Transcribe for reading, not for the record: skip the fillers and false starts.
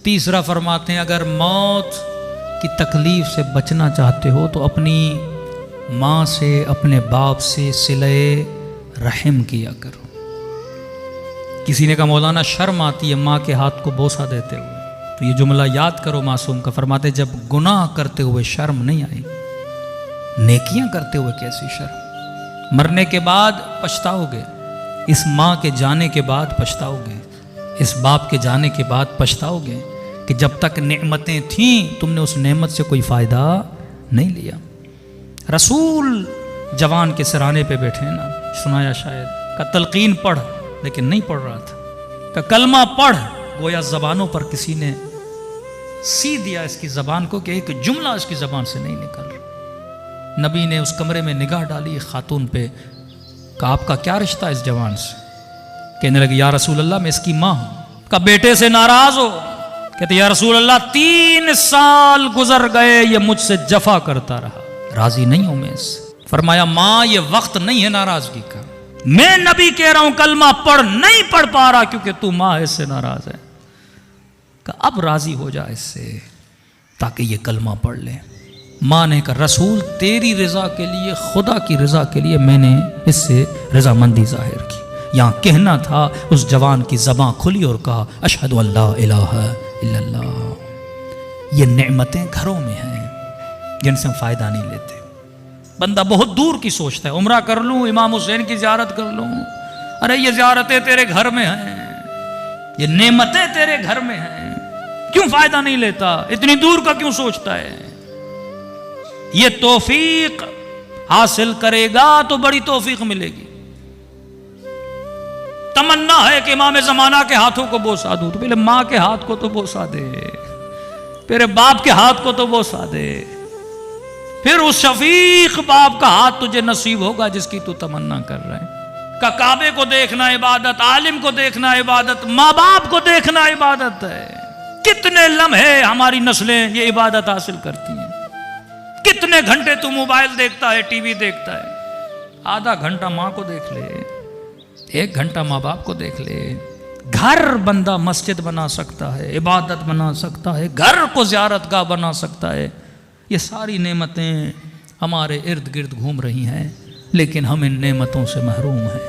तीसरा फरमाते हैं अगर मौत की तकलीफ से बचना चाहते हो तो अपनी माँ से अपने बाप से सिले रहम किया करो। किसी ने कहा मौलाना शर्म आती है माँ के हाथ को बोसा देते हुए, तो ये जुमला याद करो मासूम का। फरमाते जब गुनाह करते हुए शर्म नहीं आई, नेकियां करते हुए कैसी शर्म। मरने के बाद पछताओगे, इस माँ के जाने के बाद पछताओगे, इस बाप के जाने के बाद पछताओगे कि जब तक नेमतें थीं तुमने उस नेमत से कोई फ़ायदा नहीं लिया। रसूल जवान के सिराने पे बैठे ना, सुनाया शायद, का तलकीन पढ़, लेकिन नहीं पढ़ रहा था। का कलमा पढ़, गोया ज़बानों पर किसी ने सी दिया इसकी ज़बान को कि एक जुमला इसकी ज़बान से नहीं निकल रहा। नबी ने उस कमरे में निगाह डाली खातून पे, का आपका क्या रिश्ता इस जवान से? कहने लगे या रसूल अल्लाह मैं इसकी माँ हूँ। का बेटे से नाराज हो? कहते या रसूल अल्लाह 3 साल गुजर गए ये मुझसे जफा करता रहा, राजी नहीं हूं मैं इससे। फरमाया माँ ये वक्त नहीं है नाराजगी का, मैं नबी कह रहा हूं कलमा पढ़, नहीं पढ़ पा रहा क्योंकि तू माँ इससे नाराज है। का अब राजी हो जा इससे ताकि ये कलमा पढ़ ले। माँ ने कहा रसूल तेरी रजा के लिए, खुदा की रजा के लिए मैंने इससे रजामंदी जाहिर की। यहाँ कहना था, उस जवान की ज़बान खुली और कहा अशहदु अल्ला इलाहा इल्लल्लाह। ये नेमतें घरों में हैं जिनसे हम फ़ायदा नहीं लेते। बंदा बहुत दूर की सोचता है, उम्रा कर लूँ, इमाम हुसैन की ज़ियारत कर लूँ। अरे ये ज़ियारतें तेरे घर में हैं, ये नेमतें तेरे घर में हैं, क्यों फ़ायदा नहीं लेता? इतनी दूर का क्यों सोचता है? ये तौफीक हासिल करेगा तो बड़ी तौफीक मिलेगी। तमन्ना है कि इमाम ज़माना के हाथों को बोसा दूं, तो पहले माँ के हाथ को तो बोसा दे, तेरे बाप के हाथ को तो बोसा दे, फिर उस शफीक बाप का हाथ तुझे नसीब होगा जिसकी तू तमन्ना कर रहा है। का काबे को देखना इबादत, आलिम को देखना इबादत, माँ बाप को देखना इबादत है। कितने लम्हे हमारी नस्लें ये इबादत हासिल करती हैं। कितने घंटे तू मोबाइल देखता है, टीवी देखता है, आधा घंटा माँ को देख ले, 1 घंटा माँ बाप को देख ले। घर बंदा मस्जिद बना सकता है, इबादत बना सकता है, घर को ज़ियारत गाह बना सकता है। ये सारी नेमतें हमारे इर्द गिर्द घूम रही हैं, लेकिन हम इन नेमतों से महरूम हैं।